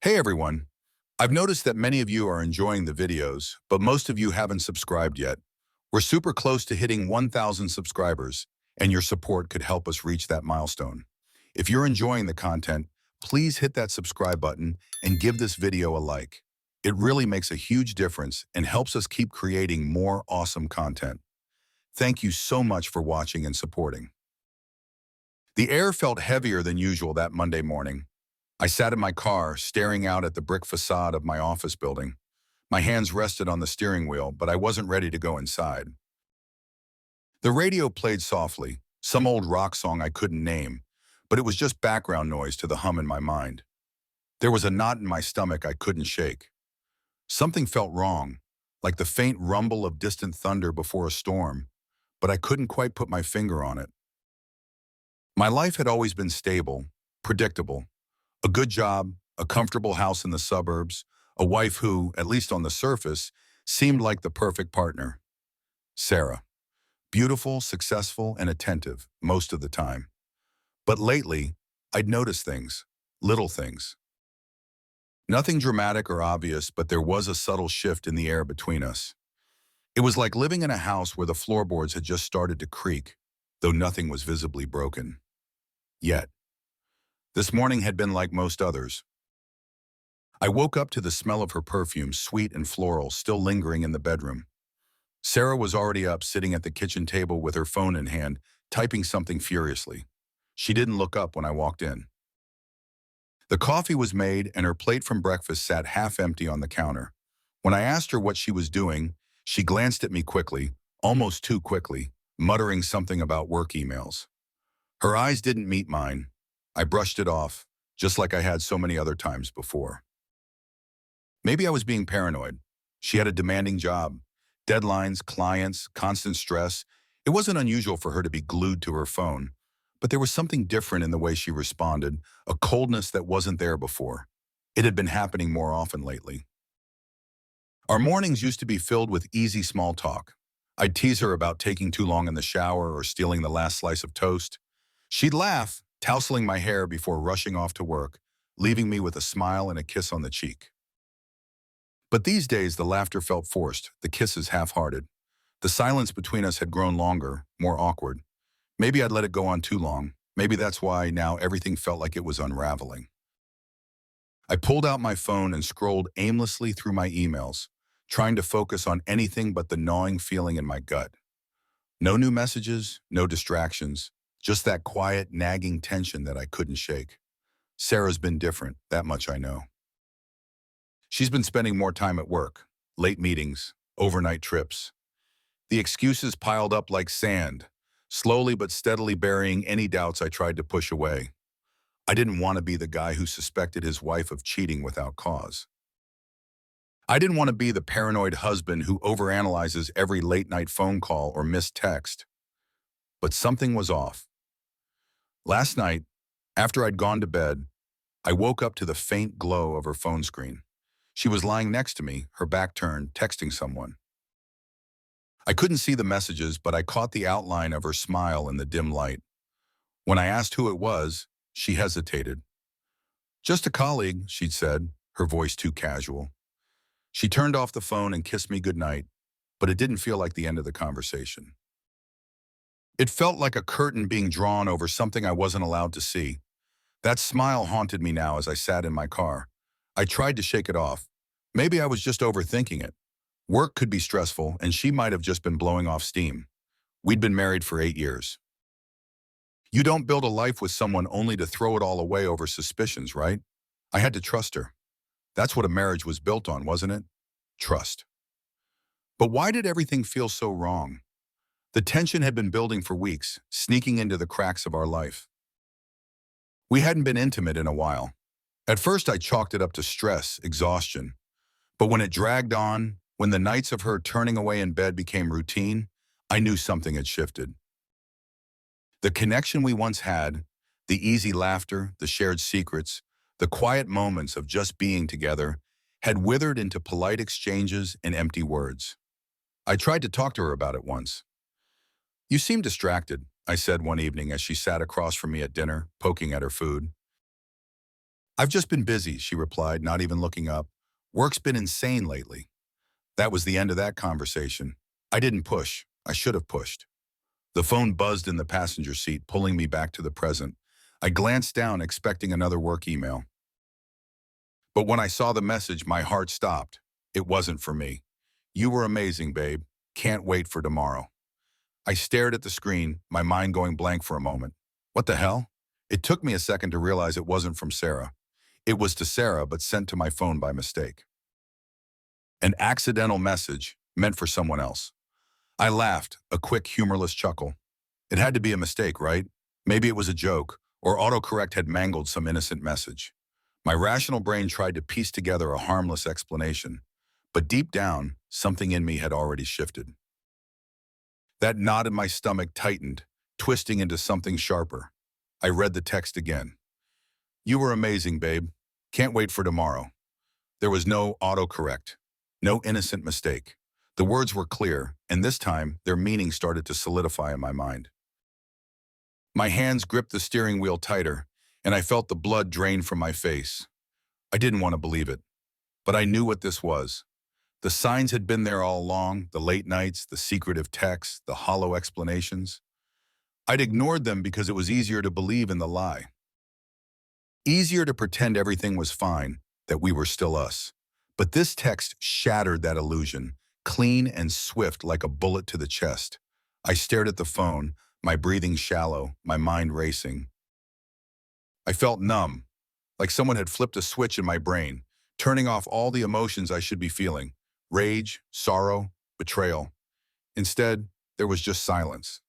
Hey everyone, I've noticed that many of you are enjoying the videos, but most of you haven't subscribed yet. We're super close to hitting 1,000 subscribers, and your support could help us reach that milestone. If you're enjoying the content, please hit that subscribe button and give this video a like. It really makes a huge difference and helps us keep creating more awesome content. Thank you so much for watching and supporting. The air felt heavier than usual that Monday morning. I sat in my car, staring out at the brick facade of my office building. My hands rested on the steering wheel, but I wasn't ready to go inside. The radio played softly, some old rock song I couldn't name, but it was just background noise to the hum in my mind. There was a knot in my stomach I couldn't shake. Something felt wrong, like the faint rumble of distant thunder before a storm, but I couldn't quite put my finger on it. My life had always been stable, predictable. A good job, a comfortable house in the suburbs, a wife who, at least on the surface, seemed like the perfect partner. Sarah. Beautiful, successful, and attentive most of the time. But lately, I'd noticed things, little things. Nothing dramatic or obvious, but there was a subtle shift in the air between us. It was like living in a house where the floorboards had just started to creak, though nothing was visibly broken. Yet, this morning had been like most others. I woke up to the smell of her perfume, sweet and floral, still lingering in the bedroom. Sarah was already up, sitting at the kitchen table with her phone in hand, typing something furiously. She didn't look up when I walked in. The coffee was made and her plate from breakfast sat half empty on the counter. When I asked her what she was doing, she glanced at me quickly, almost too quickly, muttering something about work emails. Her eyes didn't meet mine. I brushed it off, just like I had so many other times before. Maybe I was being paranoid. She had a demanding job. Deadlines, clients, constant stress. It wasn't unusual for her to be glued to her phone. But there was something different in the way she responded, a coldness that wasn't there before. It had been happening more often lately. Our mornings used to be filled with easy small talk. I'd tease her about taking too long in the shower or stealing the last slice of toast. She'd laugh, tousling my hair before rushing off to work, leaving me with a smile and a kiss on the cheek. But these days, the laughter felt forced, the kisses half-hearted. The silence between us had grown longer, more awkward. Maybe I'd let it go on too long. Maybe that's why now everything felt like it was unraveling. I pulled out my phone and scrolled aimlessly through my emails, trying to focus on anything but the gnawing feeling in my gut. No new messages, no distractions, just that quiet, nagging tension that I couldn't shake. Sarah's been different, that much I know. She's been spending more time at work, late meetings, overnight trips. The excuses piled up like sand, slowly but steadily burying any doubts I tried to push away. I didn't want to be the guy who suspected his wife of cheating without cause. I didn't want to be the paranoid husband who overanalyzes every late-night phone call or missed text. But something was off. Last night, after I'd gone to bed, I woke up to the faint glow of her phone screen. She was lying next to me, her back turned, texting someone. I couldn't see the messages, but I caught the outline of her smile in the dim light. When I asked who it was, she hesitated. "Just a colleague," she'd said, her voice too casual. She turned off the phone and kissed me goodnight, but it didn't feel like the end of the conversation. It felt like a curtain being drawn over something I wasn't allowed to see. That smile haunted me now as I sat in my car. I tried to shake it off. Maybe I was just overthinking it. Work could be stressful, and she might have just been blowing off steam. We'd been married for 8 years. You don't build a life with someone only to throw it all away over suspicions, right? I had to trust her. That's what a marriage was built on, wasn't it? Trust. But why did everything feel so wrong? The tension had been building for weeks, sneaking into the cracks of our life. We hadn't been intimate in a while. At first, I chalked it up to stress, exhaustion. But when it dragged on, when the nights of her turning away in bed became routine, I knew something had shifted. The connection we once had, the easy laughter, the shared secrets, the quiet moments of just being together, had withered into polite exchanges and empty words. I tried to talk to her about it once. "You seem distracted," I said one evening as she sat across from me at dinner, poking at her food. I've just been busy, she replied, not even looking up. Work's been insane lately. That was the end of that conversation. I didn't push. I should have pushed. The phone buzzed in the passenger seat, pulling me back to the present. I glanced down, expecting another work email. But when I saw the message, my heart stopped. It wasn't for me. You were amazing, babe. Can't wait for tomorrow. I stared at the screen, my mind going blank for a moment. What the hell? It took me a second to realize it wasn't from Sarah. It was to Sarah, but sent to my phone by mistake. An accidental message meant for someone else. I laughed, a quick, humorless chuckle. It had to be a mistake, right? Maybe it was a joke, or autocorrect had mangled some innocent message. My rational brain tried to piece together a harmless explanation, but deep down, something in me had already shifted. That knot in my stomach tightened, twisting into something sharper. I read the text again. You were amazing, babe. Can't wait for tomorrow. There was no autocorrect, no innocent mistake. The words were clear, and this time, their meaning started to solidify in my mind. My hands gripped the steering wheel tighter, and I felt the blood drain from my face. I didn't want to believe it, but I knew what this was. The signs had been there all along, the late nights, the secretive texts, the hollow explanations. I'd ignored them because it was easier to believe in the lie. Easier to pretend everything was fine, that we were still us. But this text shattered that illusion, clean and swift like a bullet to the chest. I stared at the phone, my breathing shallow, my mind racing. I felt numb, like someone had flipped a switch in my brain, turning off all the emotions I should be feeling. Rage, sorrow, betrayal. Instead, there was just silence.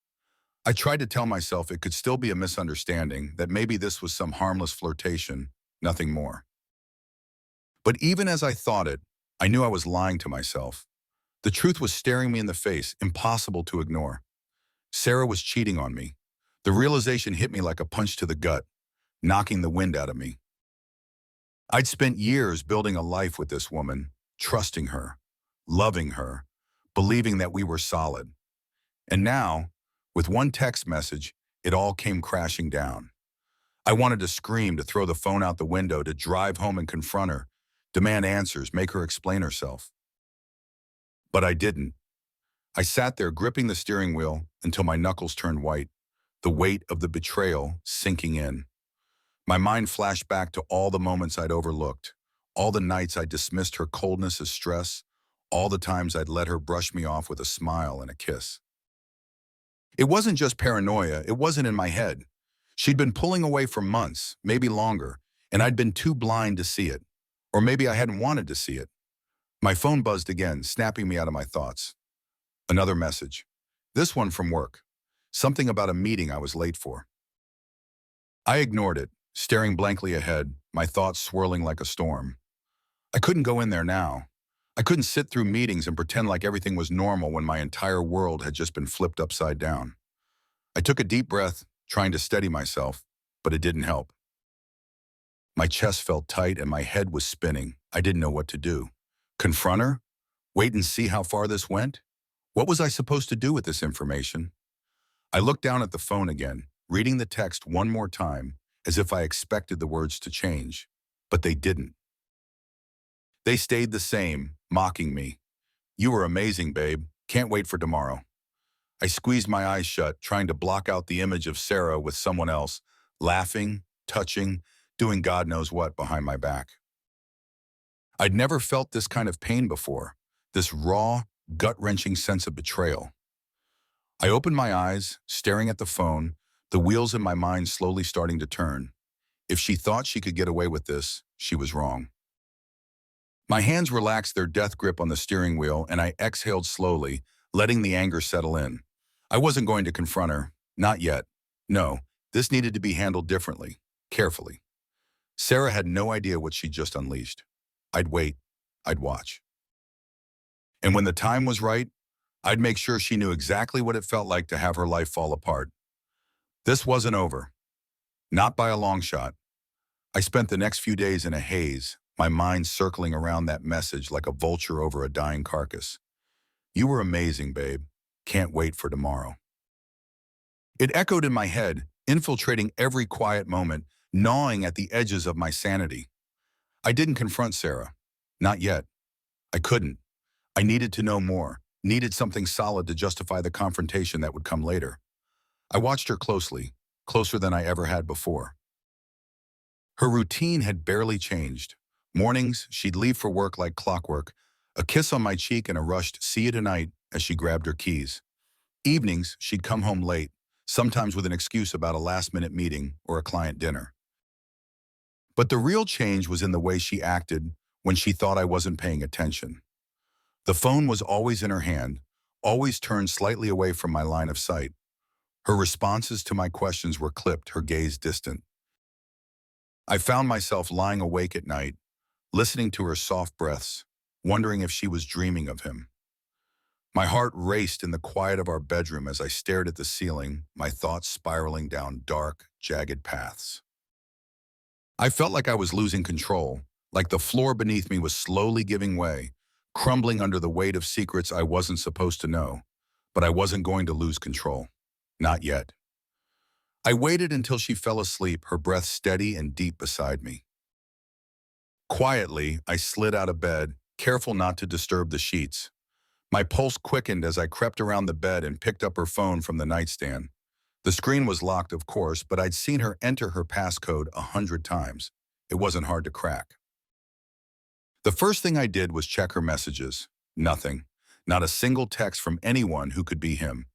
I tried to tell myself it could still be a misunderstanding, that maybe this was some harmless flirtation, nothing more. But even as I thought it, I knew I was lying to myself. The truth was staring me in the face, impossible to ignore. Sarah was cheating on me. The realization hit me like a punch to the gut, knocking the wind out of me. I'd spent years building a life with this woman, trusting her, loving her, believing that we were solid. And now, with one text message, it all came crashing down. I wanted to scream, to throw the phone out the window, to drive home and confront her, demand answers, make her explain herself. But I didn't. I sat there gripping the steering wheel until my knuckles turned white, the weight of the betrayal sinking in. My mind flashed back to all the moments I'd overlooked, all the nights I dismissed her coldness as stress, all the times I'd let her brush me off with a smile and a kiss. It wasn't just paranoia, it wasn't in my head. She'd been pulling away for months, maybe longer, and I'd been too blind to see it. Or maybe I hadn't wanted to see it. My phone buzzed again, snapping me out of my thoughts. Another message. This one from work. Something about a meeting I was late for. I ignored it, staring blankly ahead, my thoughts swirling like a storm. I couldn't go in there now. I couldn't sit through meetings and pretend like everything was normal when my entire world had just been flipped upside down. I took a deep breath, trying to steady myself, but it didn't help. My chest felt tight and my head was spinning. I didn't know what to do. Confront her? Wait and see how far this went? What was I supposed to do with this information? I looked down at the phone again, reading the text one more time, as if I expected the words to change, but they didn't. They stayed the same, mocking me. You were amazing, babe. Can't wait for tomorrow. I squeezed my eyes shut, trying to block out the image of Sarah with someone else, laughing, touching, doing God knows what behind my back. I'd never felt this kind of pain before, this raw, gut-wrenching sense of betrayal. I opened my eyes, staring at the phone, the wheels in my mind slowly starting to turn. If she thought she could get away with this, she was wrong. My hands relaxed their death grip on the steering wheel, and I exhaled slowly, letting the anger settle in. I wasn't going to confront her. Not yet. No, this needed to be handled differently, carefully. Sarah had no idea what she'd just unleashed. I'd wait. I'd watch. And when the time was right, I'd make sure she knew exactly what it felt like to have her life fall apart. This wasn't over. Not by a long shot. I spent the next few days in a haze, my mind circling around that message like a vulture over a dying carcass. You were amazing, babe. Can't wait for tomorrow. It echoed in my head, infiltrating every quiet moment, gnawing at the edges of my sanity. I didn't confront Sarah. Not yet. I couldn't. I needed to know more, needed something solid to justify the confrontation that would come later. I watched her closely, closer than I ever had before. Her routine had barely changed. Mornings, she'd leave for work like clockwork, a kiss on my cheek and a rushed "see you tonight" as she grabbed her keys. Evenings, she'd come home late, sometimes with an excuse about a last-minute meeting or a client dinner. But the real change was in the way she acted when she thought I wasn't paying attention. The phone was always in her hand, always turned slightly away from my line of sight. Her responses to my questions were clipped, her gaze distant. I found myself lying awake at night, listening to her soft breaths, wondering if she was dreaming of him. My heart raced in the quiet of our bedroom as I stared at the ceiling, my thoughts spiraling down dark, jagged paths. I felt like I was losing control, like the floor beneath me was slowly giving way, crumbling under the weight of secrets I wasn't supposed to know. But I wasn't going to lose control. Not yet. I waited until she fell asleep, her breath steady and deep beside me. Quietly, I slid out of bed, careful not to disturb the sheets. My pulse quickened as I crept around the bed and picked up her phone from the nightstand. The screen was locked, of course, but I'd seen her enter her passcode 100 times. It wasn't hard to crack. The first thing I did was check her messages. Nothing. Not a single text from anyone who could be him.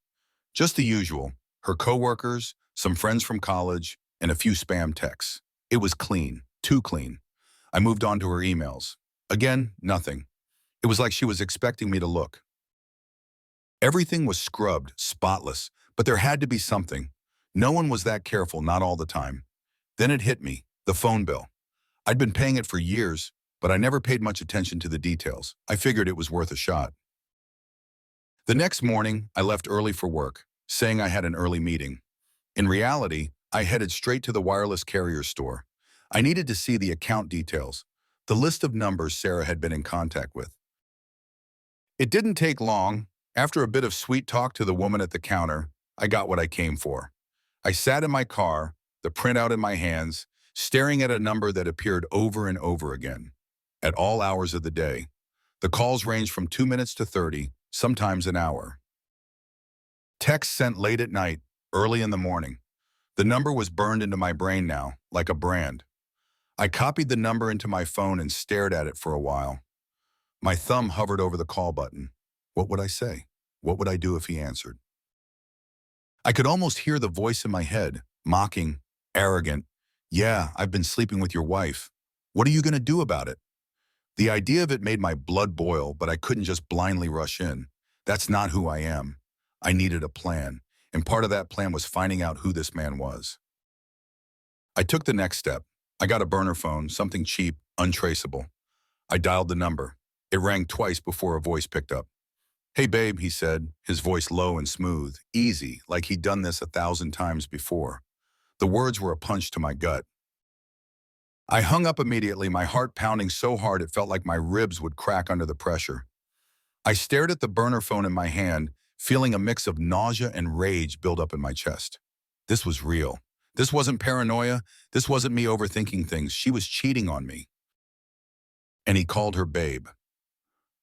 Just the usual. Her coworkers, some friends from college, and a few spam texts. It was clean. Too clean. I moved on to her emails. Again, nothing. It was like she was expecting me to look. Everything was scrubbed, spotless, but there had to be something. No one was that careful, not all the time. Then it hit me, the phone bill. I'd been paying it for years, but I never paid much attention to the details. I figured it was worth a shot. The next morning, I left early for work, saying I had an early meeting. In reality, I headed straight to the wireless carrier store. I needed to see the account details, the list of numbers Sarah had been in contact with. It didn't take long. After a bit of sweet talk to the woman at the counter, I got what I came for. I sat in my car, the printout in my hands, staring at a number that appeared over and over again, at all hours of the day. The calls ranged from 2 minutes to 30, sometimes an hour. Texts sent late at night, early in the morning. The number was burned into my brain now, like a brand. I copied the number into my phone and stared at it for a while. My thumb hovered over the call button. What would I say? What would I do if he answered? I could almost hear the voice in my head, mocking, arrogant. Yeah, I've been sleeping with your wife. What are you going to do about it? The idea of it made my blood boil, but I couldn't just blindly rush in. That's not who I am. I needed a plan, and part of that plan was finding out who this man was. I took the next step. I got a burner phone, something cheap, untraceable. I dialed the number. It rang twice before a voice picked up. Hey babe, he said, his voice low and smooth, easy, like he'd done this 1,000 times before. The words were a punch to my gut. I hung up immediately, my heart pounding so hard it felt like my ribs would crack under the pressure. I stared at the burner phone in my hand, feeling a mix of nausea and rage build up in my chest. This was real. This wasn't paranoia. This wasn't me overthinking things. She was cheating on me. And he called her babe.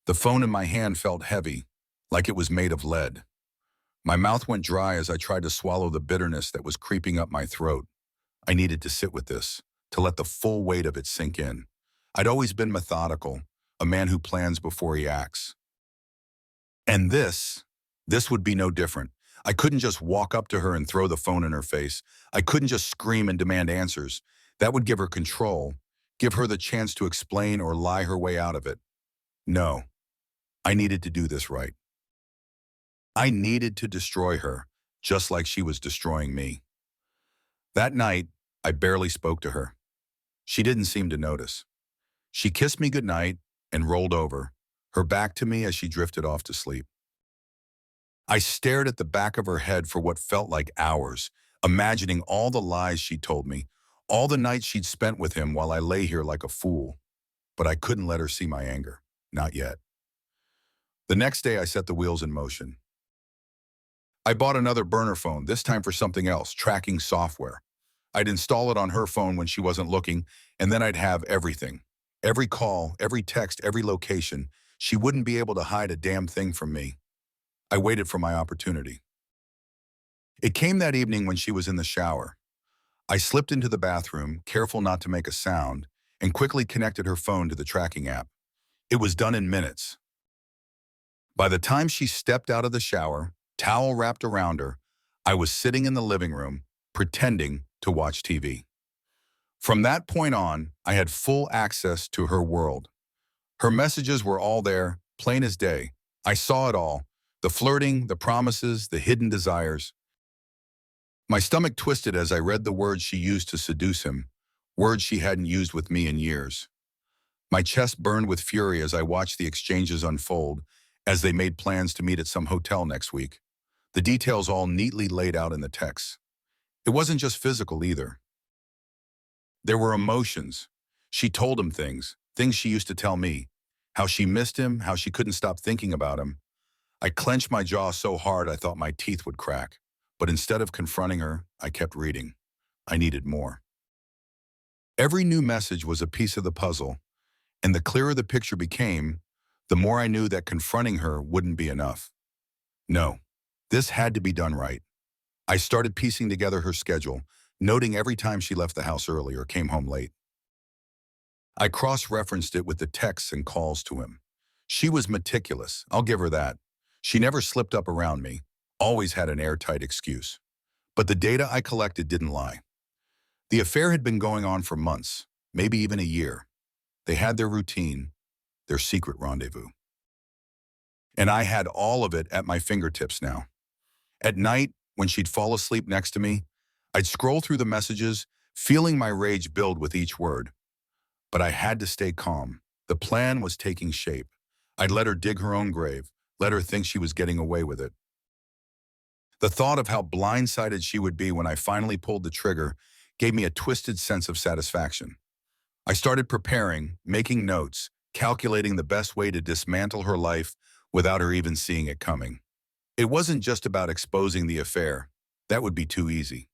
The phone in my hand felt heavy, like it was made of lead. My mouth went dry as I tried to swallow the bitterness that was creeping up my throat. I needed to sit with this, to let the full weight of it sink in. I'd always been methodical, a man who plans before he acts. And this would be no different. I couldn't just walk up to her and throw the phone in her face. I couldn't just scream and demand answers. That would give her control, give her the chance to explain or lie her way out of it. No, I needed to do this right. I needed to destroy her, just like she was destroying me. That night, I barely spoke to her. She didn't seem to notice. She kissed me goodnight and rolled over, her back to me as she drifted off to sleep. I stared at the back of her head for what felt like hours, imagining all the lies she told me, all the nights she'd spent with him while I lay here like a fool. But I couldn't let her see my anger. Not yet. The next day, I set the wheels in motion. I bought another burner phone, this time for something else, tracking software. I'd install it on her phone when she wasn't looking, and then I'd have everything. Every call, every text, every location. She wouldn't be able to hide a damn thing from me. I waited for my opportunity. It came that evening when she was in the shower. I slipped into the bathroom, careful not to make a sound, and quickly connected her phone to the tracking app. It was done in minutes. By the time she stepped out of the shower, towel wrapped around her, I was sitting in the living room, pretending to watch TV. From that point on, I had full access to her world. Her messages were all there, plain as day. I saw it all, the flirting, the promises, the hidden desires. My stomach twisted as I read the words she used to seduce him, words she hadn't used with me in years. My chest burned with fury as I watched the exchanges unfold, as they made plans to meet at some hotel next week. The details all neatly laid out in the text. It wasn't just physical either. There were emotions. She told him things she used to tell me, how she missed him, how she couldn't stop thinking about him. I clenched my jaw so hard I thought my teeth would crack. But instead of confronting her, I kept reading. I needed more. Every new message was a piece of the puzzle, and the clearer the picture became, the more I knew that confronting her wouldn't be enough. No, this had to be done right. I started piecing together her schedule, noting every time she left the house early or came home late. I cross-referenced it with the texts and calls to him. She was meticulous, I'll give her that. She never slipped up around me, always had an airtight excuse. But the data I collected didn't lie. The affair had been going on for months, maybe even a year. They had their routine, their secret rendezvous. And I had all of it at my fingertips now. At night, when she'd fall asleep next to me, I'd scroll through the messages, feeling my rage build with each word. But I had to stay calm. The plan was taking shape. I'd let her dig her own grave, let her think she was getting away with it. The thought of how blindsided she would be when I finally pulled the trigger gave me a twisted sense of satisfaction. I started preparing, making notes, calculating the best way to dismantle her life without her even seeing it coming. It wasn't just about exposing the affair. That would be too easy.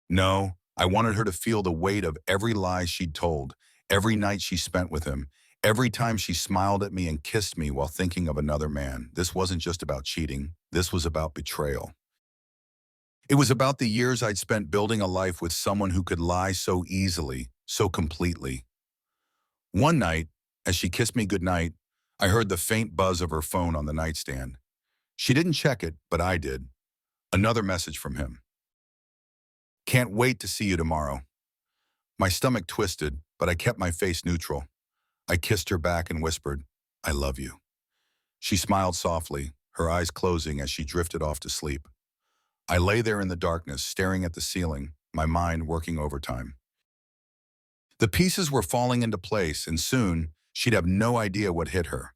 No, I wanted her to feel the weight of every lie she'd told, every night she spent with him, every time she smiled at me and kissed me while thinking of another man. This wasn't just about cheating. This was about betrayal. It was about the years I'd spent building a life with someone who could lie so easily, so completely. One night, as she kissed me goodnight, I heard the faint buzz of her phone on the nightstand. She didn't check it, but I did. Another message from him. Can't wait to see you tomorrow. My stomach twisted, but I kept my face neutral. I kissed her back and whispered, I love you. She smiled softly, her eyes closing as she drifted off to sleep. I lay there in the darkness, staring at the ceiling, my mind working overtime. The pieces were falling into place, and soon she'd have no idea what hit her.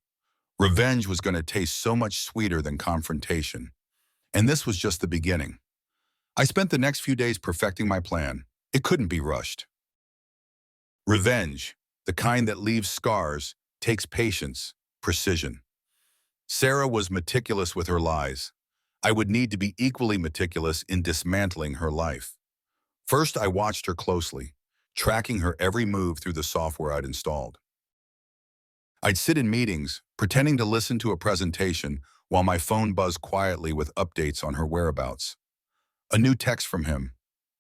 Revenge was going to taste so much sweeter than confrontation. And this was just the beginning. I spent the next few days perfecting my plan. It couldn't be rushed. Revenge, the kind that leaves scars, takes patience, precision. Sarah was meticulous with her lies. I would need to be equally meticulous in dismantling her life. First, I watched her closely, tracking her every move through the software I'd installed. I'd sit in meetings, pretending to listen to a presentation while my phone buzzed quietly with updates on her whereabouts. A new text from him,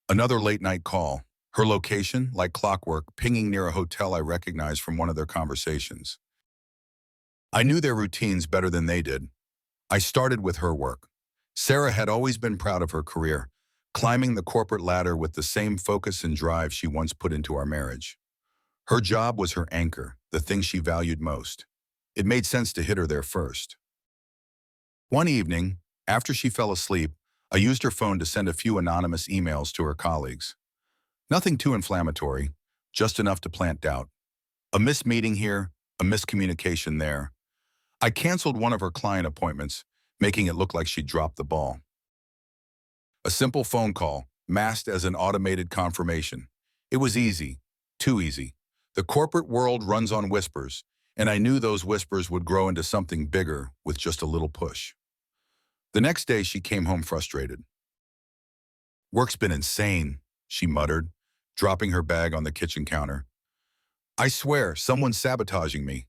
another late-night call, her location, like clockwork, pinging near a hotel I recognized from one of their conversations. I knew their routines better than they did. I started with her work. Sarah had always been proud of her career, climbing the corporate ladder with the same focus and drive she once put into our marriage. Her job was her anchor, the thing she valued most. It made sense to hit her there first. One evening, after she fell asleep, I used her phone to send a few anonymous emails to her colleagues. Nothing too inflammatory, just enough to plant doubt. A missed meeting here, a miscommunication there. I canceled one of her client appointments, making it look like she'd dropped the ball. A simple phone call, masked as an automated confirmation. It was easy, too easy. The corporate world runs on whispers, and I knew those whispers would grow into something bigger with just a little push. The next day, she came home frustrated. Work's been insane, she muttered, dropping her bag on the kitchen counter. I swear, someone's sabotaging me.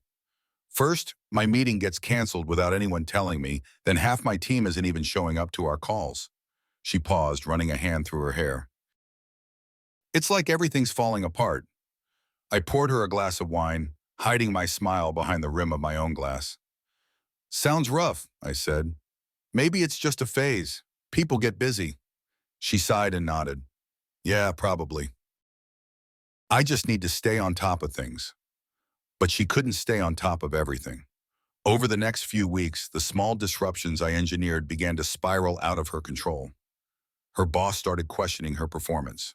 First, my meeting gets canceled without anyone telling me, then half my team isn't even showing up to our calls. She paused, running a hand through her hair. It's like everything's falling apart. I poured her a glass of wine, hiding my smile behind the rim of my own glass. Sounds rough, I said. Maybe it's just a phase. People get busy. She sighed and nodded. Yeah, probably. I just need to stay on top of things. But she couldn't stay on top of everything. Over the next few weeks, the small disruptions I engineered began to spiral out of her control. Her boss started questioning her performance.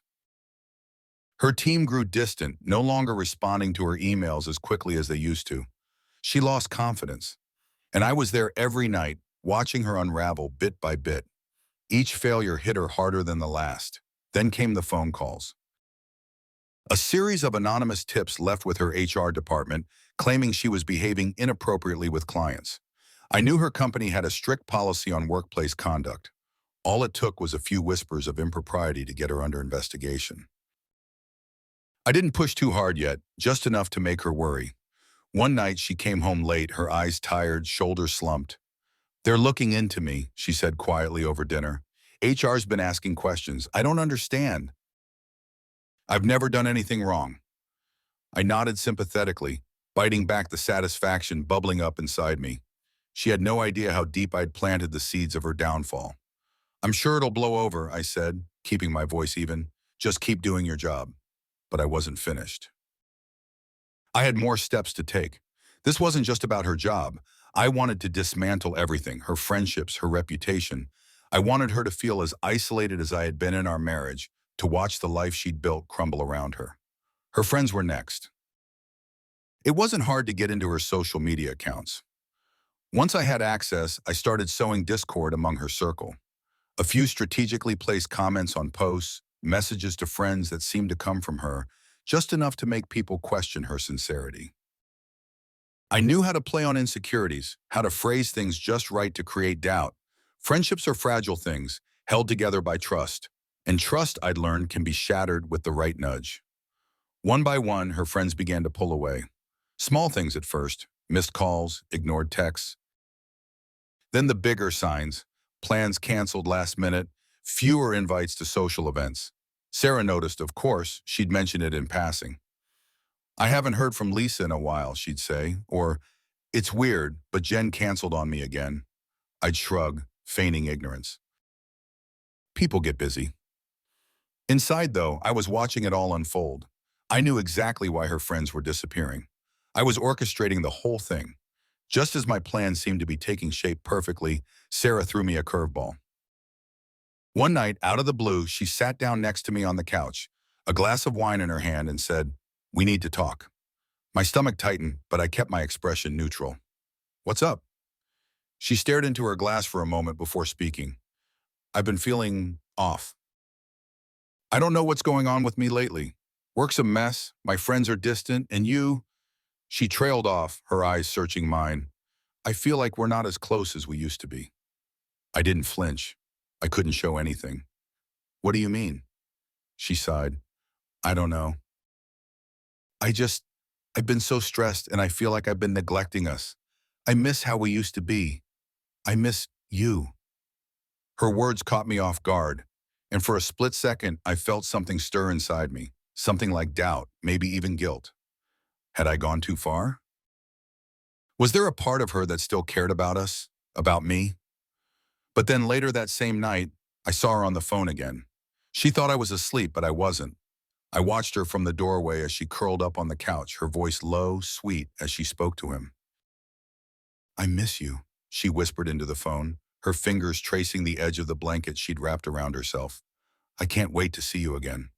Her team grew distant, no longer responding to her emails as quickly as they used to. She lost confidence. And I was there every night, watching her unravel bit by bit. Each failure hit her harder than the last. Then came the phone calls. A series of anonymous tips left with her HR department, claiming she was behaving inappropriately with clients. I knew her company had a strict policy on workplace conduct. All it took was a few whispers of impropriety to get her under investigation. I didn't push too hard yet, just enough to make her worry. One night, she came home late, her eyes tired, shoulders slumped. They're looking into me, she said quietly over dinner. HR's been asking questions. I don't understand. I've never done anything wrong. I nodded sympathetically, biting back the satisfaction bubbling up inside me. She had no idea how deep I'd planted the seeds of her downfall. I'm sure it'll blow over, I said, keeping my voice even. Just keep doing your job. But I wasn't finished. I had more steps to take. This wasn't just about her job. I wanted to dismantle everything, her friendships, her reputation. I wanted her to feel as isolated as I had been in our marriage, to watch the life she'd built crumble around her. Her friends were next. It wasn't hard to get into her social media accounts. Once I had access, I started sowing discord among her circle. A few strategically placed comments on posts, messages to friends that seemed to come from her, just enough to make people question her sincerity. I knew how to play on insecurities, how to phrase things just right to create doubt. Friendships are fragile things, held together by trust. And trust, I'd learned, can be shattered with the right nudge. One by one, her friends began to pull away. Small things at first, missed calls, ignored texts. Then the bigger signs, plans canceled last minute, fewer invites to social events. Sarah noticed, of course, she'd mention it in passing. I haven't heard from Lisa in a while, she'd say, or, it's weird, but Jen canceled on me again. I'd shrug, feigning ignorance. People get busy. Inside, though, I was watching it all unfold. I knew exactly why her friends were disappearing. I was orchestrating the whole thing. Just as my plan seemed to be taking shape perfectly, Sarah threw me a curveball. One night, out of the blue, she sat down next to me on the couch, a glass of wine in her hand, and said, "We need to talk." My stomach tightened, but I kept my expression neutral. "What's up?" She stared into her glass for a moment before speaking. "I've been feeling off. I don't know what's going on with me lately. Work's a mess, my friends are distant, and you—" She trailed off, her eyes searching mine. "I feel like we're not as close as we used to be." I didn't flinch. I couldn't show anything. "What do you mean?" She sighed. "I don't know. I've been so stressed and I feel like I've been neglecting us. I miss how we used to be. I miss you." Her words caught me off guard, and for a split second, I felt something stir inside me, something like doubt, maybe even guilt. Had I gone too far? Was there a part of her that still cared about us, about me? But then later that same night, I saw her on the phone again. She thought I was asleep, but I wasn't. I watched her from the doorway as she curled up on the couch, her voice low, sweet, as she spoke to him. "I miss you," she whispered into the phone, her fingers tracing the edge of the blanket she'd wrapped around herself. "I can't wait to see you again."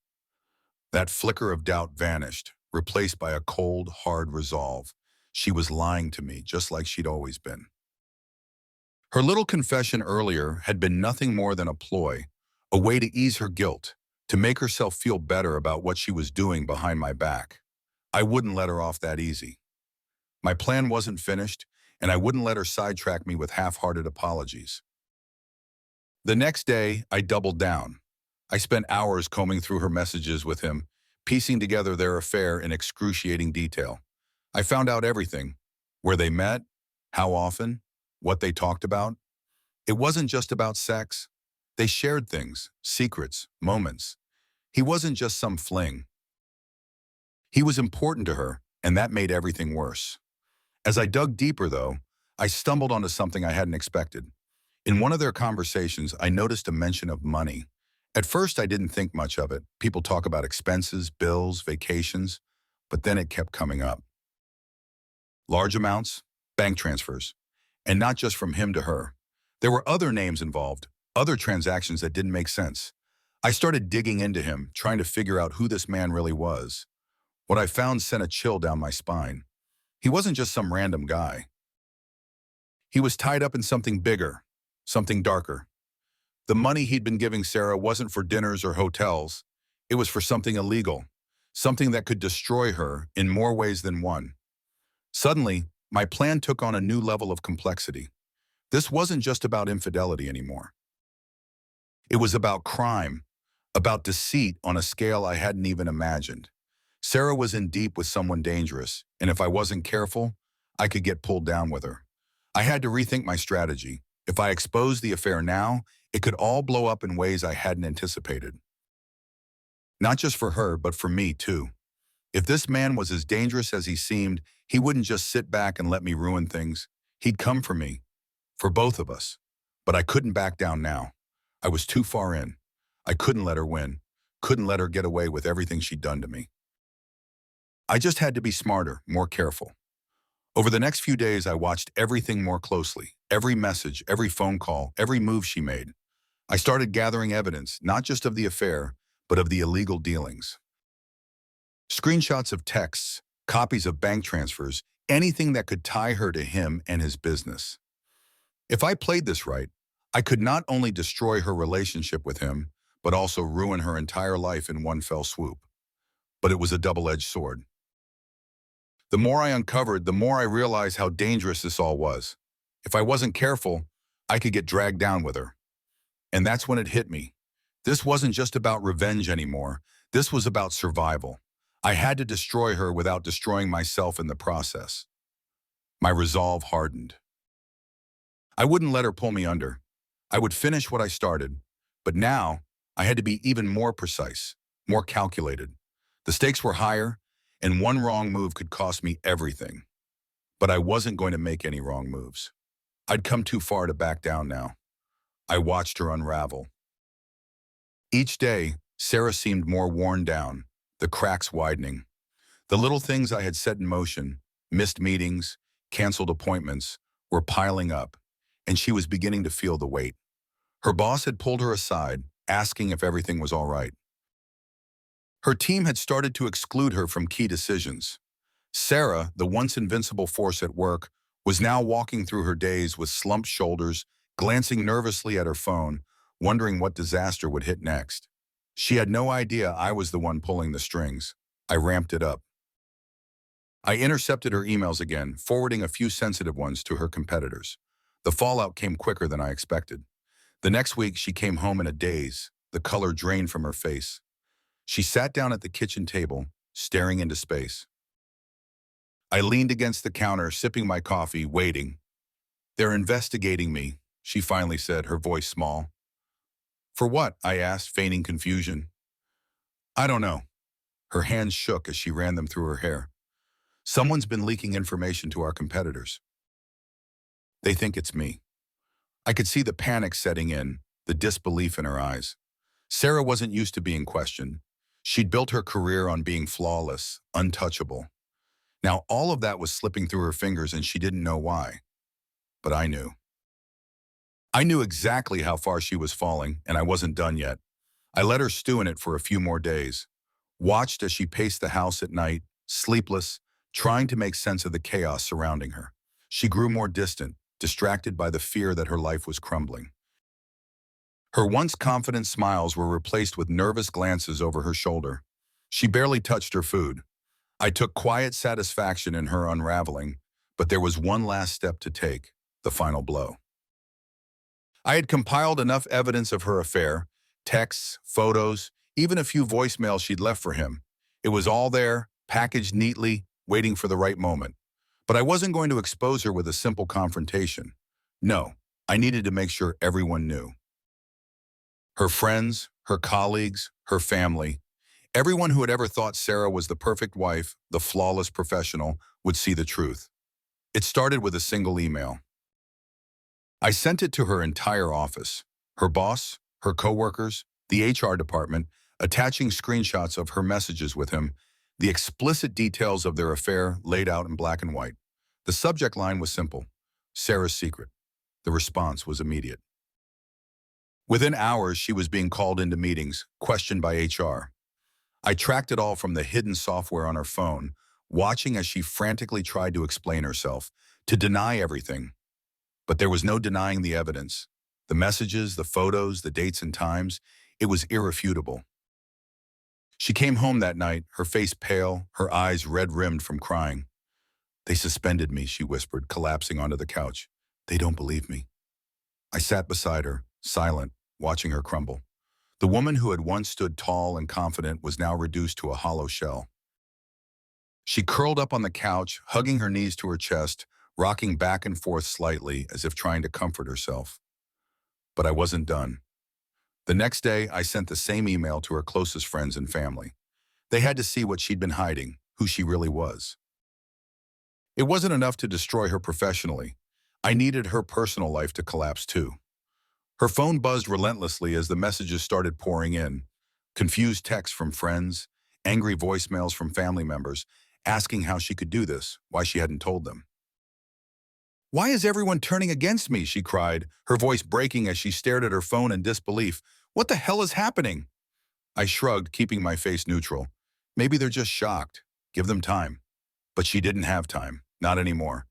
That flicker of doubt vanished, replaced by a cold, hard resolve. She was lying to me, just like she'd always been. Her little confession earlier had been nothing more than a ploy, a way to ease her guilt, to make herself feel better about what she was doing behind my back. I wouldn't let her off that easy. My plan wasn't finished, and I wouldn't let her sidetrack me with half-hearted apologies. The next day, I doubled down. I spent hours combing through her messages with him, piecing together their affair in excruciating detail. I found out everything: where they met, how often, what they talked about. It wasn't just about sex. They shared things, secrets, moments. He wasn't just some fling. He was important to her, and that made everything worse. As I dug deeper, though, I stumbled onto something I hadn't expected. In one of their conversations, I noticed a mention of money. At first, I didn't think much of it. People talk about expenses, bills, vacations, but then it kept coming up. Large amounts, bank transfers, and not just from him to her. There were other names involved, other transactions that didn't make sense. I started digging into him, trying to figure out who this man really was. What I found sent a chill down my spine. He wasn't just some random guy. He was tied up in something bigger, something darker. The money he'd been giving Sarah wasn't for dinners or hotels. It was for something illegal, something that could destroy her in more ways than one. Suddenly, my plan took on a new level of complexity. This wasn't just about infidelity anymore. It was about crime, about deceit on a scale I hadn't even imagined. Sarah was in deep with someone dangerous, and if I wasn't careful, I could get pulled down with her. I had to rethink my strategy. If I exposed the affair now, it could all blow up in ways I hadn't anticipated. Not just for her, but for me, too. If this man was as dangerous as he seemed, he wouldn't just sit back and let me ruin things. He'd come for me, for both of us. But I couldn't back down now. I was too far in. I couldn't let her win, couldn't let her get away with everything she'd done to me. I just had to be smarter, more careful. Over the next few days, I watched everything more closely. Every message, every phone call, every move she made. I started gathering evidence, not just of the affair, but of the illegal dealings. Screenshots of texts, copies of bank transfers, anything that could tie her to him and his business. If I played this right, I could not only destroy her relationship with him, but also ruin her entire life in one fell swoop. But it was a double-edged sword. The more I uncovered, the more I realized how dangerous this all was. If I wasn't careful, I could get dragged down with her. And that's when it hit me. This wasn't just about revenge anymore. This was about survival. I had to destroy her without destroying myself in the process. My resolve hardened. I wouldn't let her pull me under. I would finish what I started. But now, I had to be even more precise, more calculated. The stakes were higher, and one wrong move could cost me everything. But I wasn't going to make any wrong moves. I'd come too far to back down now. I watched her unravel. Each day, Sarah seemed more worn down, the cracks widening. The little things I had set in motion, missed meetings, canceled appointments, were piling up, and she was beginning to feel the weight. Her boss had pulled her aside, asking if everything was all right. Her team had started to exclude her from key decisions. Sarah, the once invincible force at work, was now walking through her days with slumped shoulders, glancing nervously at her phone, wondering what disaster would hit next. She had no idea I was the one pulling the strings. I ramped it up. I intercepted her emails again, forwarding a few sensitive ones to her competitors. The fallout came quicker than I expected. The next week, she came home in a daze, the color drained from her face. She sat down at the kitchen table, staring into space. I leaned against the counter, sipping my coffee, waiting. "They're investigating me," she finally said, her voice small. "For what?" I asked, feigning confusion. "I don't know." Her hands shook as she ran them through her hair. "Someone's been leaking information to our competitors. They think it's me." I could see the panic setting in, the disbelief in her eyes. Sarah wasn't used to being questioned. She'd built her career on being flawless, untouchable. Now all of that was slipping through her fingers and she didn't know why. But I knew. I knew exactly how far she was falling, and I wasn't done yet. I let her stew in it for a few more days. Watched as she paced the house at night, sleepless, trying to make sense of the chaos surrounding her. She grew more distant, distracted by the fear that her life was crumbling. Her once confident smiles were replaced with nervous glances over her shoulder. She barely touched her food. I took quiet satisfaction in her unraveling, but there was one last step to take, the final blow. I had compiled enough evidence of her affair, texts, photos, even a few voicemails she'd left for him. It was all there, packaged neatly, waiting for the right moment. But I wasn't going to expose her with a simple confrontation. No, I needed to make sure everyone knew. Her friends, her colleagues, her family, everyone who had ever thought Sarah was the perfect wife, the flawless professional, would see the truth. It started with a single email. I sent it to her entire office, her boss, her coworkers, the HR department, attaching screenshots of her messages with him, the explicit details of their affair laid out in black and white. The subject line was simple: Sarah's secret. The response was immediate. Within hours, she was being called into meetings, questioned by HR. I tracked it all from the hidden software on her phone, watching as she frantically tried to explain herself, to deny everything. But there was no denying the evidence. The messages, the photos, the dates and times, it was irrefutable. She came home that night, her face pale, her eyes red-rimmed from crying. "They suspended me," she whispered, collapsing onto the couch. "They don't believe me." I sat beside her, silent, watching her crumble. The woman who had once stood tall and confident was now reduced to a hollow shell. She curled up on the couch, hugging her knees to her chest, rocking back and forth slightly as if trying to comfort herself. But I wasn't done. The next day, I sent the same email to her closest friends and family. They had to see what she'd been hiding, who she really was. It wasn't enough to destroy her professionally. I needed her personal life to collapse too. Her phone buzzed relentlessly as the messages started pouring in. Confused texts from friends, angry voicemails from family members, asking how she could do this, why she hadn't told them. "Why is everyone turning against me?" she cried, her voice breaking as she stared at her phone in disbelief. "What the hell is happening?" I shrugged, keeping my face neutral. Maybe they're just shocked. Give them time. But she didn't have time. Not anymore.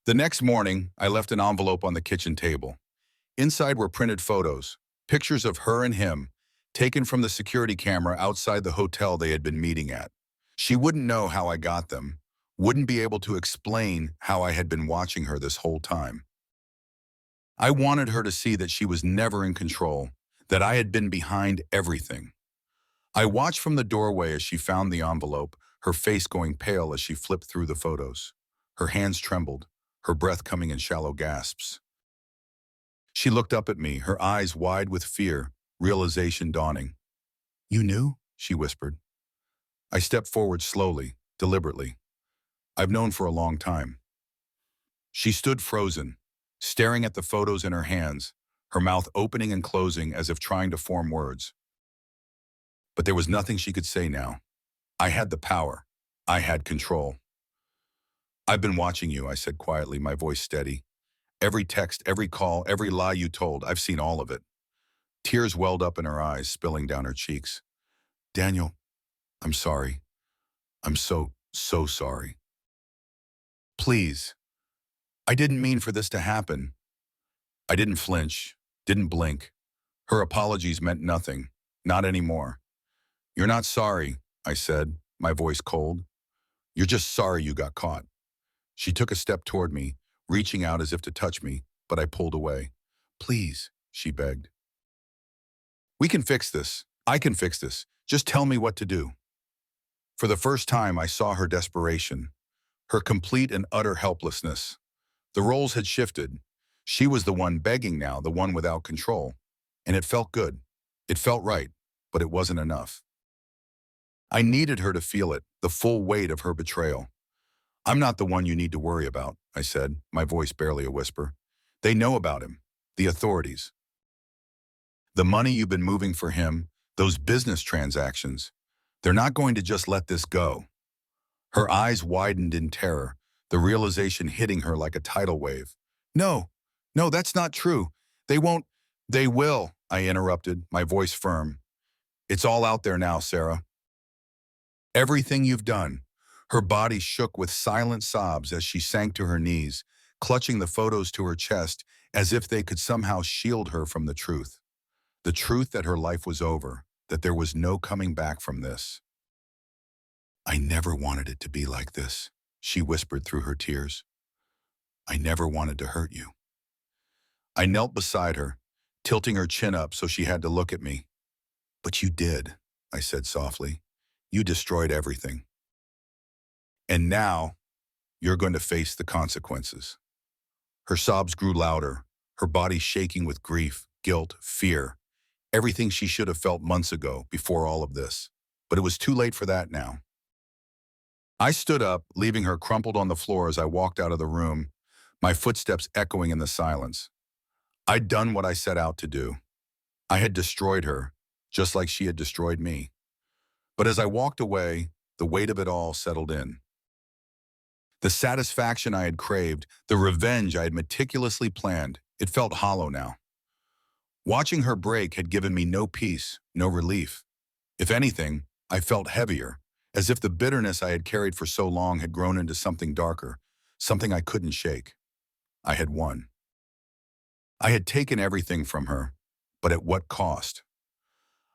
The next morning, I left an envelope on the kitchen table. Inside were printed photos, pictures of her and him, taken from the security camera outside the hotel they had been meeting at. She wouldn't know how I got them, wouldn't be able to explain how I had been watching her this whole time. I wanted her to see that she was never in control, that I had been behind everything. I watched from the doorway as she found the envelope, her face going pale as she flipped through the photos. Her hands trembled, her breath coming in shallow gasps. She looked up at me, her eyes wide with fear, realization dawning. "You knew?" she whispered. I stepped forward slowly, deliberately. "I've known for a long time." She stood frozen, staring at the photos in her hands, her mouth opening and closing as if trying to form words. But there was nothing she could say now. I had the power. I had control. "I've been watching you," I said quietly, my voice steady. "Every text, every call, every lie you told, I've seen all of it." Tears welled up in her eyes, spilling down her cheeks. "Daniel, I'm sorry. I'm so sorry. Please. I didn't mean for this to happen." I didn't flinch, didn't blink. Her apologies meant nothing. Not anymore. "You're not sorry," I said, my voice cold. "You're just sorry you got caught." She took a step toward me, reaching out as if to touch me, but I pulled away. "Please," she begged. "We can fix this. I can fix this. Just tell me what to do." For the first time, I saw her desperation, her complete and utter helplessness. The roles had shifted. She was the one begging now, the one without control. And it felt good. It felt right, but it wasn't enough. I needed her to feel it, the full weight of her betrayal. "I'm not the one you need to worry about," I said, my voice barely a whisper. "They know about him. The authorities. The money you've been moving for him, those business transactions. They're not going to just let this go." Her eyes widened in terror, the realization hitting her like a tidal wave. "No, no, that's not true. They won't." "They will," I interrupted, my voice firm. "It's all out there now, Sarah. Everything you've done." Her body shook with silent sobs as she sank to her knees, clutching the photos to her chest as if they could somehow shield her from the truth. The truth that her life was over, that there was no coming back from this. "I never wanted it to be like this," she whispered through her tears. "I never wanted to hurt you." I knelt beside her, tilting her chin up so she had to look at me. "But you did," I said softly. "You destroyed everything. And now you're going to face the consequences." Her sobs grew louder, her body shaking with grief, guilt, fear, everything she should have felt months ago before all of this. But it was too late for that now. I stood up, leaving her crumpled on the floor as I walked out of the room, my footsteps echoing in the silence. I'd done what I set out to do. I had destroyed her, just like she had destroyed me. But as I walked away, the weight of it all settled in. The satisfaction I had craved, the revenge I had meticulously planned, it felt hollow now. Watching her break had given me no peace, no relief. If anything, I felt heavier, as if the bitterness I had carried for so long had grown into something darker, something I couldn't shake. I had won. I had taken everything from her, but at what cost?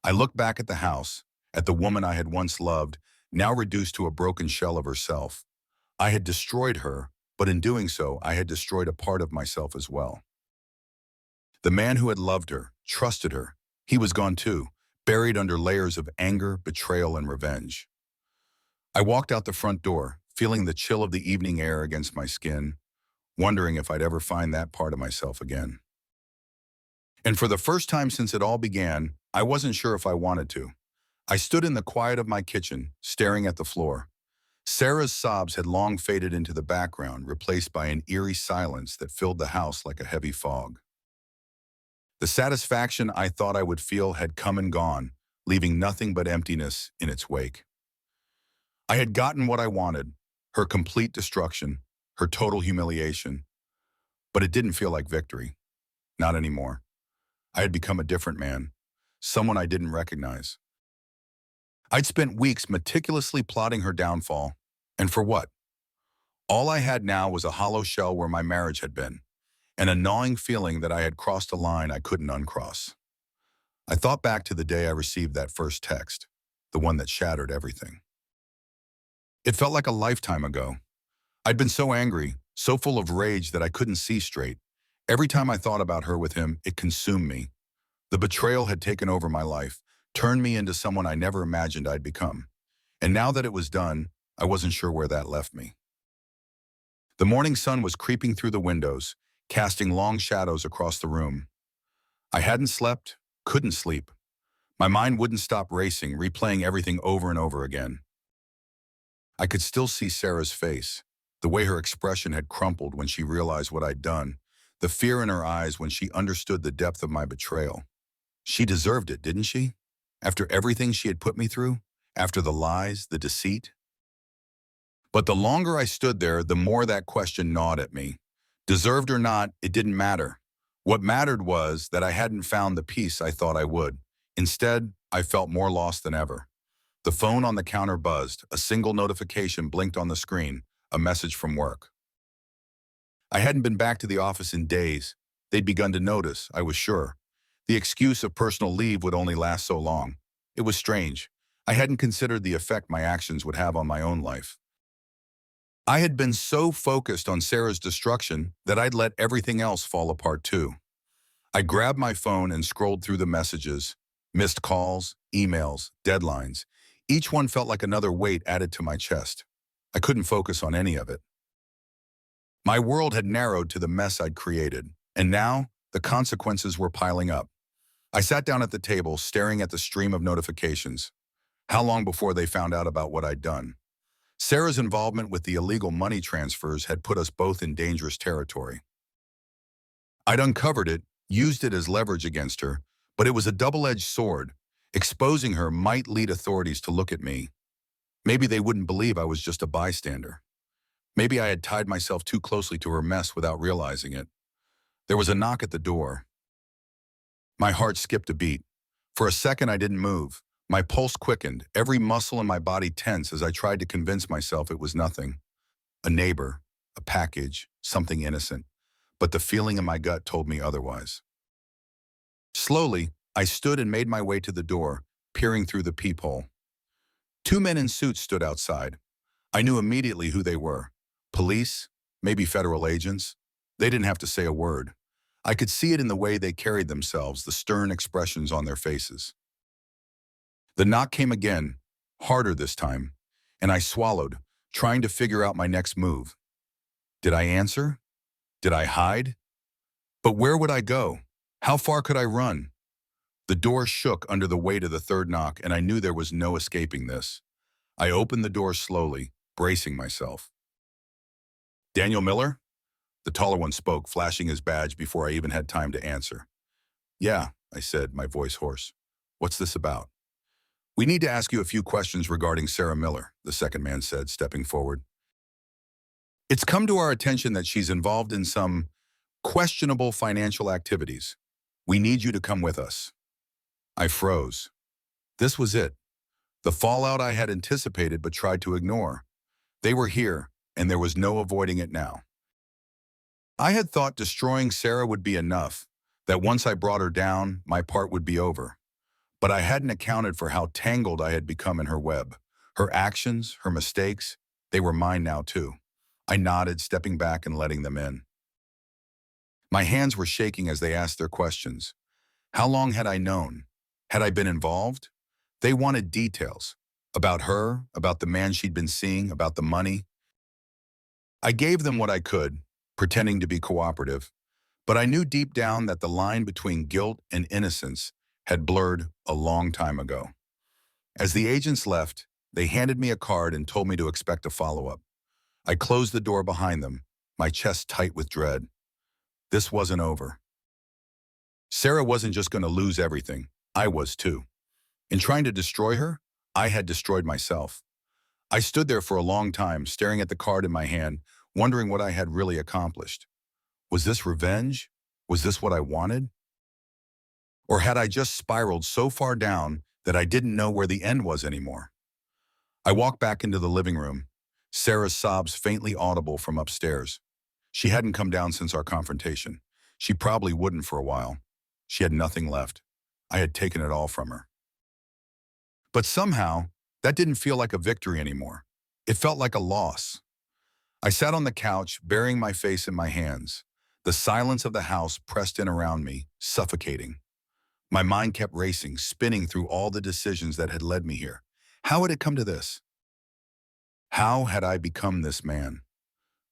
I looked back at the house, at the woman I had once loved, now reduced to a broken shell of herself. I had destroyed her, but in doing so, I had destroyed a part of myself as well. The man who had loved her, trusted her, he was gone too, buried under layers of anger, betrayal, and revenge. I walked out the front door, feeling the chill of the evening air against my skin, wondering if I'd ever find that part of myself again. And for the first time since it all began, I wasn't sure if I wanted to. I stood in the quiet of my kitchen, staring at the floor. Sarah's sobs had long faded into the background, replaced by an eerie silence that filled the house like a heavy fog. The satisfaction I thought I would feel had come and gone, leaving nothing but emptiness in its wake. I had gotten what I wanted, her complete destruction, her total humiliation, but it didn't feel like victory. Not anymore. I had become a different man, someone I didn't recognize. I'd spent weeks meticulously plotting her downfall, and for what? All I had now was a hollow shell where my marriage had been, and a gnawing feeling that I had crossed a line I couldn't uncross. I thought back to the day I received that first text, the one that shattered everything. It felt like a lifetime ago. I'd been so angry, so full of rage that I couldn't see straight. Every time I thought about her with him, it consumed me. The betrayal had taken over my life, turned me into someone I never imagined I'd become. And now that it was done, I wasn't sure where that left me. The morning sun was creeping through the windows, casting long shadows across the room. I hadn't slept, couldn't sleep. My mind wouldn't stop racing, replaying everything over and over again. I could still see Sarah's face, the way her expression had crumpled when she realized what I'd done, the fear in her eyes when she understood the depth of my betrayal. She deserved it, didn't she? After everything she had put me through, after the lies, the deceit. But the longer I stood there, the more that question gnawed at me. Deserved or not, it didn't matter. What mattered was that I hadn't found the peace I thought I would. Instead, I felt more lost than ever. The phone on the counter buzzed, a single notification blinked on the screen, a message from work. I hadn't been back to the office in days. They'd begun to notice, I was sure. The excuse of personal leave would only last so long. It was strange. I hadn't considered the effect my actions would have on my own life. I had been so focused on Sarah's destruction that I'd let everything else fall apart too. I grabbed my phone and scrolled through the messages, missed calls, emails, deadlines. Each one felt like another weight added to my chest. I couldn't focus on any of it. My world had narrowed to the mess I'd created, and now the consequences were piling up. I sat down at the table, staring at the stream of notifications. How long before they found out about what I'd done? Sarah's involvement with the illegal money transfers had put us both in dangerous territory. I'd uncovered it, used it as leverage against her, but it was a double-edged sword. Exposing her might lead authorities to look at me. Maybe they wouldn't believe I was just a bystander. Maybe I had tied myself too closely to her mess without realizing it. There was a knock at the door. My heart skipped a beat. For a second, I didn't move. My pulse quickened, every muscle in my body tense as I tried to convince myself it was nothing. A neighbor, a package, something innocent. But the feeling in my gut told me otherwise. Slowly, I stood and made my way to the door, peering through the peephole. Two men in suits stood outside. I knew immediately who they were. Police, maybe federal agents. They didn't have to say a word. I could see it in the way they carried themselves, the stern expressions on their faces. The knock came again, harder this time, and I swallowed, trying to figure out my next move. Did I answer? Did I hide? But where would I go? How far could I run? The door shook under the weight of the third knock, and I knew there was no escaping this. I opened the door slowly, bracing myself. Daniel Miller? The taller one spoke, flashing his badge before I even had time to answer. Yeah, I said, my voice hoarse. What's this about? We need to ask you a few questions regarding Sarah Miller, the second man said, stepping forward. It's come to our attention that she's involved in some questionable financial activities. We need you to come with us. I froze. This was it. The fallout I had anticipated but tried to ignore. They were here, and there was no avoiding it now. I had thought destroying Sarah would be enough, that once I brought her down, my part would be over. But I hadn't accounted for how tangled I had become in her web. Her actions, her mistakes, they were mine now too. I nodded, stepping back and letting them in. My hands were shaking as they asked their questions. How long had I known? Had I been involved? They wanted details. About her, about the man she'd been seeing, about the money. I gave them what I could, pretending to be cooperative, but I knew deep down that the line between guilt and innocence had blurred a long time ago. As the agents left, they handed me a card and told me to expect a follow-up. I closed the door behind them, my chest tight with dread. This wasn't over. Sarah wasn't just going to lose everything. I was too. In trying to destroy her, I had destroyed myself. I stood there for a long time, staring at the card in my hand, wondering what I had really accomplished. Was this revenge? Was this what I wanted? Or had I just spiraled so far down that I didn't know where the end was anymore? I walked back into the living room, Sarah's sobs faintly audible from upstairs. She hadn't come down since our confrontation. She probably wouldn't for a while. She had nothing left. I had taken it all from her. But somehow, that didn't feel like a victory anymore. It felt like a loss. I sat on the couch, burying my face in my hands. The silence of the house pressed in around me, suffocating. My mind kept racing, spinning through all the decisions that had led me here. How had it come to this? How had I become this man?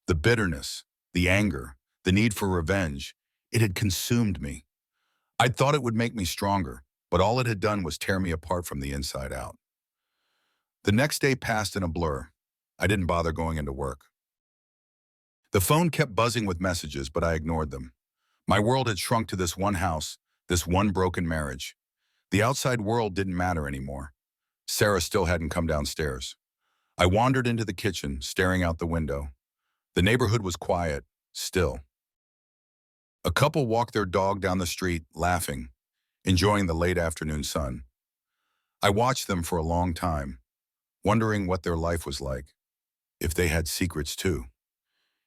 The bitterness, the anger, the need for revenge, it had consumed me. I'd thought it would make me stronger, but all it had done was tear me apart from the inside out. The next day passed in a blur. I didn't bother going into work. The phone kept buzzing with messages, but I ignored them. My world had shrunk to this one house, this one broken marriage. The outside world didn't matter anymore. Sarah still hadn't come downstairs. I wandered into the kitchen, staring out the window. The neighborhood was quiet, still. A couple walked their dog down the street, laughing, enjoying the late afternoon sun. I watched them for a long time, wondering what their life was like, if they had secrets too.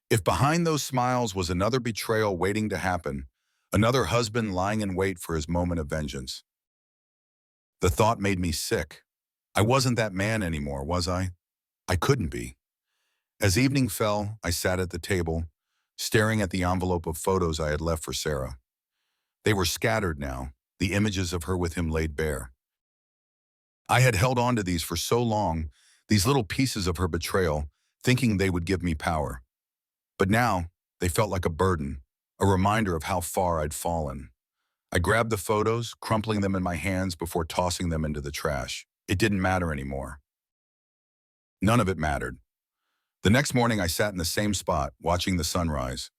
If behind those smiles was another betrayal waiting to happen, another husband lying in wait for his moment of vengeance. The thought made me sick. I wasn't that man anymore, was I? I couldn't be. As evening fell, I sat at the table, staring at the envelope of photos I had left for Sarah. They were scattered now, the images of her with him laid bare. I had held on to these for so long, these little pieces of her betrayal, thinking they would give me power. But now, they felt like a burden, a reminder of how far I'd fallen. I grabbed the photos, crumpling them in my hands before tossing them into the trash. It didn't matter anymore. None of it mattered. The next morning, I sat in the same spot, watching the sunrise.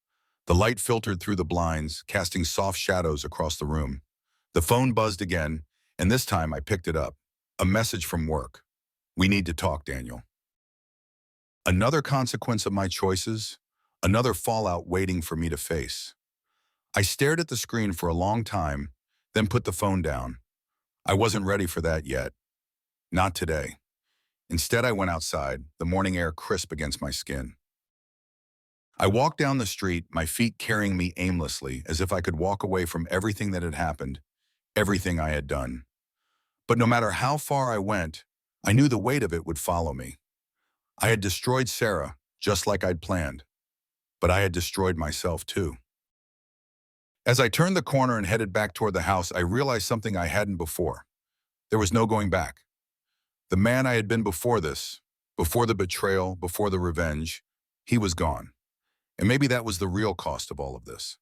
The light filtered through the blinds, casting soft shadows across the room. The phone buzzed again, and this time I picked it up. A message from work. We need to talk, Daniel. Another consequence of my choices, another fallout waiting for me to face. I stared at the screen for a long time, then put the phone down. I wasn't ready for that yet. Not today. Instead, I went outside, the morning air crisp against my skin. I walked down the street, my feet carrying me aimlessly, as if I could walk away from everything that had happened, everything I had done. But no matter how far I went, I knew the weight of it would follow me. I had destroyed Sarah, just like I'd planned. But I had destroyed myself too. As I turned the corner and headed back toward the house, I realized something I hadn't before. There was no going back. The man I had been before this, before the betrayal, before the revenge, he was gone. And maybe that was the real cost of all of this.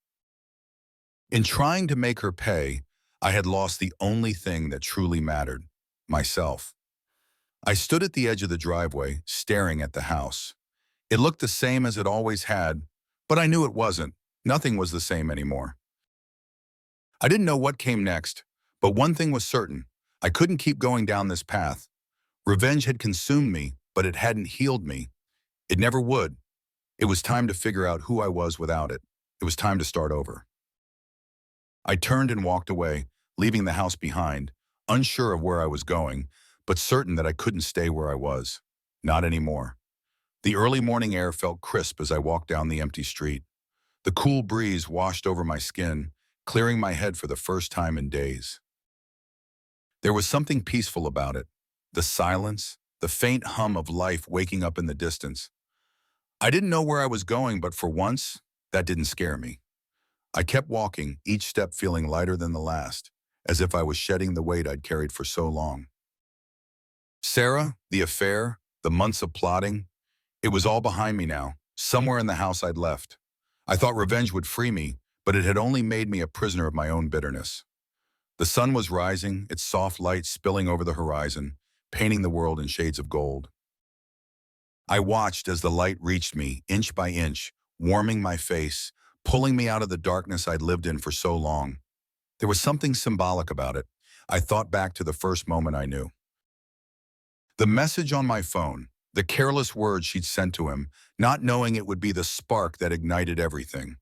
In trying to make her pay, I had lost the only thing that truly mattered, myself. I stood at the edge of the driveway, staring at the house. It looked the same as it always had, but I knew it wasn't. Nothing was the same anymore. I didn't know what came next, but one thing was certain. I couldn't keep going down this path. Revenge had consumed me, but it hadn't healed me. It never would. It was time to figure out who I was without it. It was time to start over. I turned and walked away, leaving the house behind, unsure of where I was going, but certain that I couldn't stay where I was. Not anymore. The early morning air felt crisp as I walked down the empty street. The cool breeze washed over my skin, clearing my head for the first time in days. There was something peaceful about it. The silence, the faint hum of life waking up in the distance. I didn't know where I was going, but for once, that didn't scare me. I kept walking, each step feeling lighter than the last, as if I was shedding the weight I'd carried for so long. Sarah, the affair, the months of plotting, it was all behind me now, somewhere in the house I'd left. I thought revenge would free me, but it had only made me a prisoner of my own bitterness. The sun was rising, its soft light spilling over the horizon, painting the world in shades of gold. I watched as the light reached me, inch by inch, warming my face, pulling me out of the darkness I'd lived in for so long. There was something symbolic about it. I thought back to the first moment I knew. The message on my phone, the careless words she'd sent to him, not knowing it would be the spark that ignited everything.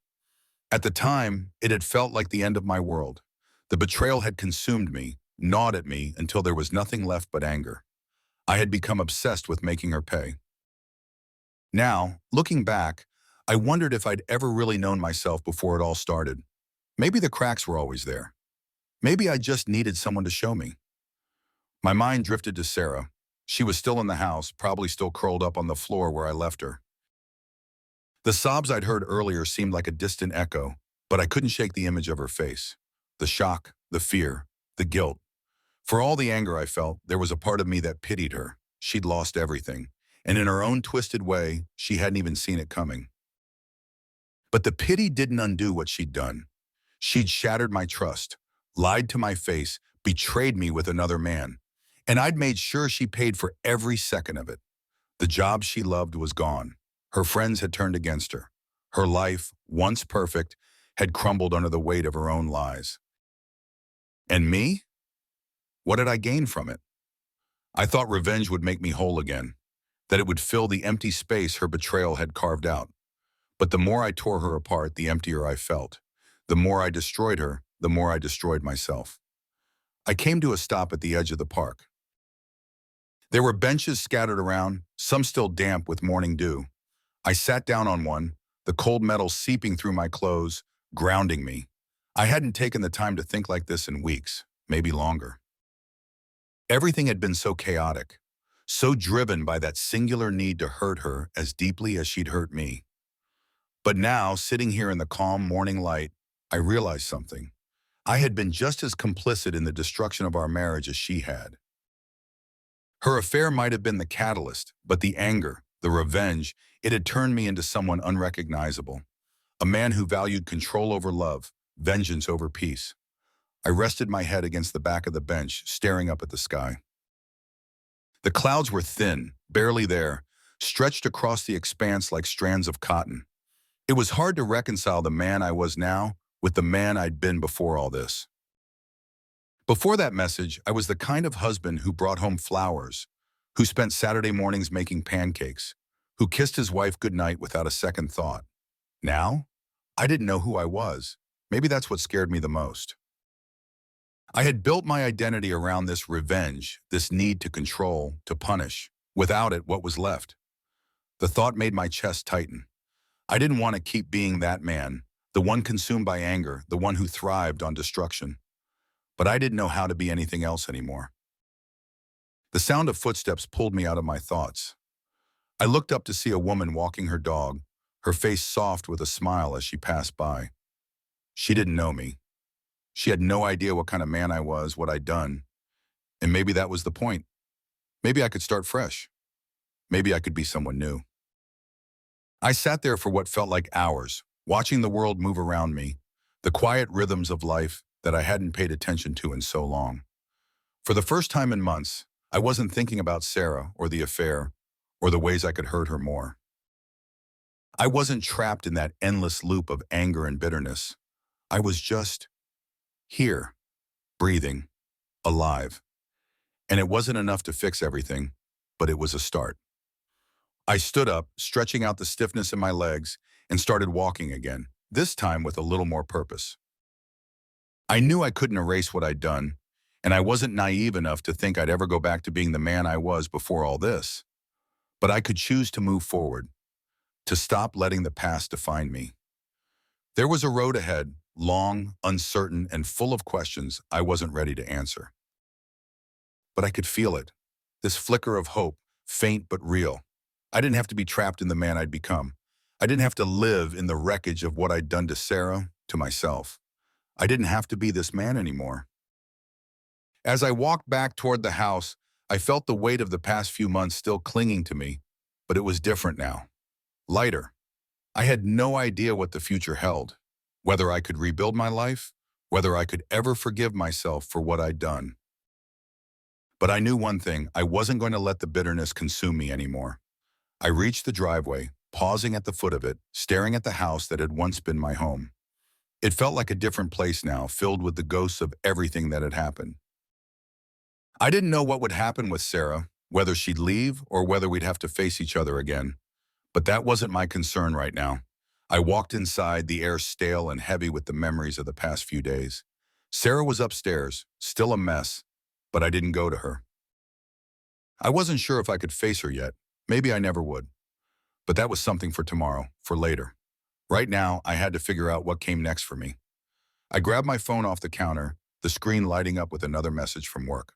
At the time, it had felt like the end of my world. The betrayal had consumed me, gnawed at me until there was nothing left but anger. I had become obsessed with making her pay. Now, looking back, I wondered if I'd ever really known myself before it all started. Maybe the cracks were always there. Maybe I just needed someone to show me. My mind drifted to Sarah. She was still in the house, probably still curled up on the floor where I left her. The sobs I'd heard earlier seemed like a distant echo, but I couldn't shake the image of her face. The shock, the fear, the guilt. For all the anger I felt, there was a part of me that pitied her. She'd lost everything, and in her own twisted way, she hadn't even seen it coming. But the pity didn't undo what she'd done. She'd shattered my trust, lied to my face, betrayed me with another man. And I'd made sure she paid for every second of it. The job she loved was gone. Her friends had turned against her. Her life, once perfect, had crumbled under the weight of her own lies. And me? What had I gained from it? I thought revenge would make me whole again, that it would fill the empty space her betrayal had carved out. But the more I tore her apart, the emptier I felt. The more I destroyed her, the more I destroyed myself. I came to a stop at the edge of the park. There were benches scattered around, some still damp with morning dew. I sat down on one, the cold metal seeping through my clothes, grounding me. I hadn't taken the time to think like this in weeks, maybe longer. Everything had been so chaotic, so driven by that singular need to hurt her as deeply as she'd hurt me. But now, sitting here in the calm morning light, I realized something. I had been just as complicit in the destruction of our marriage as she had. Her affair might have been the catalyst, but the anger, the revenge, it had turned me into someone unrecognizable. A man who valued control over love, vengeance over peace. I rested my head against the back of the bench, staring up at the sky. The clouds were thin, barely there, stretched across the expanse like strands of cotton. It was hard to reconcile the man I was now with the man I'd been before all this. Before that message, I was the kind of husband who brought home flowers, who spent Saturday mornings making pancakes, who kissed his wife goodnight without a second thought. Now, I didn't know who I was. Maybe that's what scared me the most. I had built my identity around this revenge, this need to control, to punish. Without it, what was left? The thought made my chest tighten. I didn't want to keep being that man, the one consumed by anger, the one who thrived on destruction. But I didn't know how to be anything else anymore. The sound of footsteps pulled me out of my thoughts. I looked up to see a woman walking her dog, her face soft with a smile as she passed by. She didn't know me. She had no idea what kind of man I was, what I'd done. And maybe that was the point. Maybe I could start fresh. Maybe I could be someone new. I sat there for what felt like hours, watching the world move around me, the quiet rhythms of life that I hadn't paid attention to in so long. For the first time in months, I wasn't thinking about Sarah or the affair or the ways I could hurt her more. I wasn't trapped in that endless loop of anger and bitterness. I was just here, breathing, alive. And it wasn't enough to fix everything, but it was a start. I stood up, stretching out the stiffness in my legs, and started walking again, this time with a little more purpose. I knew I couldn't erase what I'd done, and I wasn't naive enough to think I'd ever go back to being the man I was before all this. But I could choose to move forward, to stop letting the past define me. There was a road ahead, long, uncertain, and full of questions I wasn't ready to answer. But I could feel it, this flicker of hope, faint but real. I didn't have to be trapped in the man I'd become. I didn't have to live in the wreckage of what I'd done to Sarah, to myself. I didn't have to be this man anymore. As I walked back toward the house, I felt the weight of the past few months still clinging to me, but it was different now. Lighter. I had no idea what the future held, whether I could rebuild my life, whether I could ever forgive myself for what I'd done. But I knew one thing, I wasn't going to let the bitterness consume me anymore. I reached the driveway, pausing at the foot of it, staring at the house that had once been my home. It felt like a different place now, filled with the ghosts of everything that had happened. I didn't know what would happen with Sarah, whether she'd leave or whether we'd have to face each other again. But that wasn't my concern right now. I walked inside, the air stale and heavy with the memories of the past few days. Sarah was upstairs, still a mess, but I didn't go to her. I wasn't sure if I could face her yet. Maybe I never would. But that was something for tomorrow, for later. Right now, I had to figure out what came next for me. I grabbed my phone off the counter, the screen lighting up with another message from work.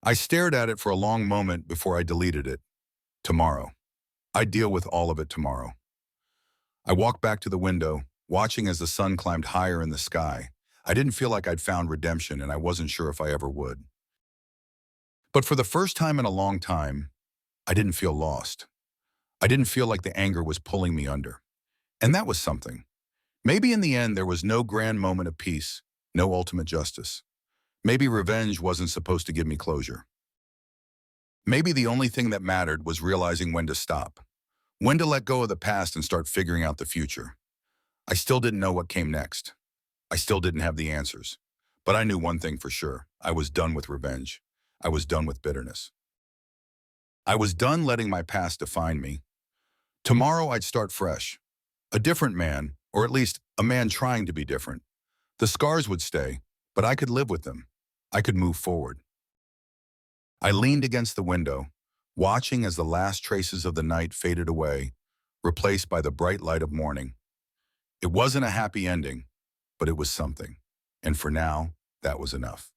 I stared at it for a long moment before I deleted it. Tomorrow. I'd deal with all of it tomorrow. I walked back to the window, watching as the sun climbed higher in the sky. I didn't feel like I'd found redemption, and I wasn't sure if I ever would. But for the first time in a long time, I didn't feel lost. I didn't feel like the anger was pulling me under. And that was something. Maybe in the end there was no grand moment of peace, no ultimate justice. Maybe revenge wasn't supposed to give me closure. Maybe the only thing that mattered was realizing when to stop, when to let go of the past and start figuring out the future. I still didn't know what came next. I still didn't have the answers. But I knew one thing for sure. I was done with revenge. I was done with bitterness. I was done letting my past define me. Tomorrow I'd start fresh. A different man, or at least a man trying to be different. The scars would stay, but I could live with them. I could move forward. I leaned against the window, watching as the last traces of the night faded away, replaced by the bright light of morning. It wasn't a happy ending, but it was something. And for now, that was enough.